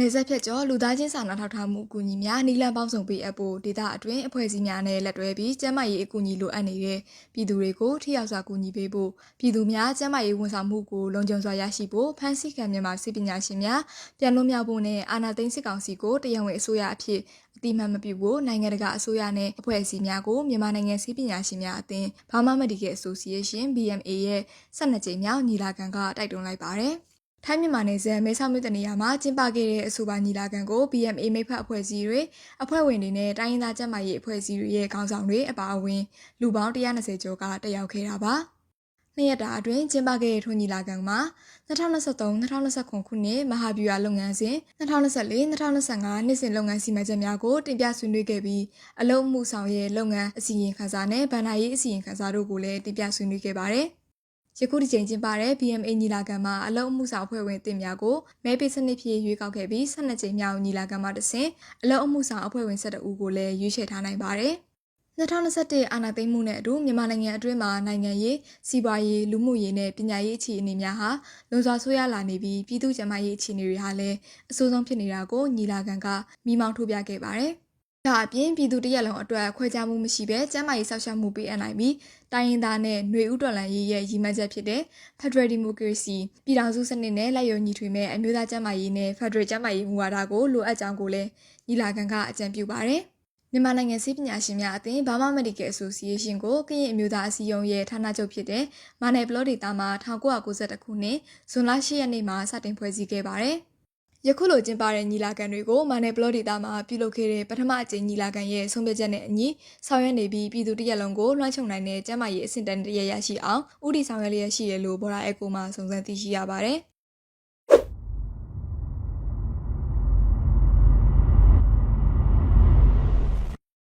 နေဆက်ဖြတ်ကျော်လူသားချင်းစာနာထောက်ထားမှုအကူအညီများနီလန်ပေါင်းစုံပေးအပ်ဖို့ဒေသအတွင်းအဖွဲ့အစည်းများနဲ့လက်တွဲပြီးကျန်းမာရေးအကူအညီလိုအပ်နေတဲ့ပြည်သူတွေကိုထိရောက်စွာကူညီပေးဖို့ပြည်သူများကျန်းမာရေးဝန်ဆောင်မှုကိုလုံခြုံစွာရရှိဖို့ဖန်ဆီးခံမြန်မာစစ်ပညာရှင်များပြန်လွှတ်မြောက်ဖို့နဲ့အာဏာသိမ်းစစ်ကောင်စီကိုတရားဝင်အစိုးရအဖြစ်အတိမတ်မပြုဖို့နိုင်ငံတကာအစိုးရနဲ့အဖွဲ့အစည်းများကိုမြန်မာနိုင်ငံစစ်ပညာရှင်များအသင်း Burma Medical Association BMA ရဲ့12ကြိမ်မြောက်ညီလာခံကတိုက်တွန်းလိုက်ပါတယ်ထိုင်းမြန်မာနယ်စပ်မဲဆောက်မြို့တနေရာမှာကျင်းပခဲ့တဲ့အဆိုပါညီလာခံကို BMA မိဖက်အဖွဲ့အစည်းတွေအဖွဲ့ဝင်တွေနဲ့တိုင်းရင်းသားကျန်းမာရေးအဖွဲ့အစည်းတွေရဲ့ခေါင်းဆောင်တွေအပါအဝင်လူပေါင်း120ကျော်ကတက်ရောက်ခဲ့တာပါ။နှစ်ရက်တာအတွင်းကျင်းပခဲ့တဲ့ထိုညီလာခံမှာ2023-2029ခုနှစ်မဟာဗျူဟာလုပ်ငန်းစဉ်2024-2025နှစ်စဉ်လုပ်ငန်းစီမံချက်များကိုတင်ပြဆွေးနွေးခဲ့ပြီးအလုံမှုဆောင်ရဲ့လုပ်ငန်းအစီရင်ခံစာနဲ့ဗဏ္ဍာရေးအစီရင်ခံစာတို့ကိုလည်းတင်ပြဆွေးနွေးခဲ့ပါတယ်။ယခုဒီချိန်ကျင်းပတဲ့ BMA ညီလာခံမှာအလုံအမှုဆောင်အဖွဲ့ဝင်တင်များကိုမဲပေးစနစ်ဖြည့်ရွေးကောက်ခဲ့ပြီး12ကြိမ်မြောက်ညီလာခံမှာတဆင့်အလုံအမှုဆောင်အဖွဲ့ဝင်12ဦးကိုလည်းရွေးချယ်ထားနိုင်ပါတယ်။2021အာဏာသိမ်းမှုနဲ့အတူမြန်မာနိုင်ငံအတွင်းမှာနိုင်ငံရေးစီးပွားရေးလူမှုရေးနဲ့ပညာရေးအခြေအနေများဟာလွန်စွာဆိုးရွားလာနေပြီးပြည်သူ့ကျန်းမာရေးအခြေအနေတွေဟာလည်းအဆိုးဆုံးဖြစ်နေတာကိုညီလာခံကမိမောင်းထုတ်ပြခဲ့ပါတယ်။ဒါအပြင်ပြည်သူတရက်လုံးအတွက်ခွဲခြားမှုမရှိဘဲကျန်းမာရေးစောင့်ရှောက်မှုပေးအပ်နိုင်ပြီးတိုင်းရင်းသားနဲ့ຫນွေဥတော်လှန်ရေးရဲ့ရည်မှန်းချက်ဖြစ်တဲ့ Federal Democracy ပြည်ထောင်စုစနစ်နဲ့လက်ရုံညီထွေမဲ့အမျိုးသားကျန်းမာရေးနဲ့ Federal ကျန်းမာရေးမူဝါဒကိုလိုအပ်ကြောင်းကိုလည်းညီလာခံကအကြံပြုပါတယ်။မြန်မာနိုင်ငံစစ်ပညာရှင်များအသင်း Burma Medical Association ကိုကရင်အမျိုးသားအစည်းအရုံးရဲ့ဌာနချုပ်ဖြစ်တဲ့မာနယ်ဘလော့ဒေတာမှာ1992ခုနှစ်ဇွန်လ10ရက်နေ့မှာစတင်ဖွဲ့စည်းခဲ့ပါတယ်။ယခုလိုကျင်းပတဲ့ညီလာခံတွေကိုမာနယ်ဘလော့ဒေတာမှာပြုလုပ်ခဲ့တဲ့ပထမအကြိမ်ညီလာခံရဲ့ဆုံးဖြတ်ချက်နဲ့အညီဆောင်ရွက်နေပြီးပြည်သူတရက်လုံးကိုလွှမ်းခြုံနိုင်တဲ့ကျန်းမာရေးအဆင့်တန်းတရရရှိအောင်ဥတီဆောင်ရွက်လျက်ရှိရလို့ဘော်ဒါအက်ကိုမှစုံစမ်းသိရှိရပါတယ်။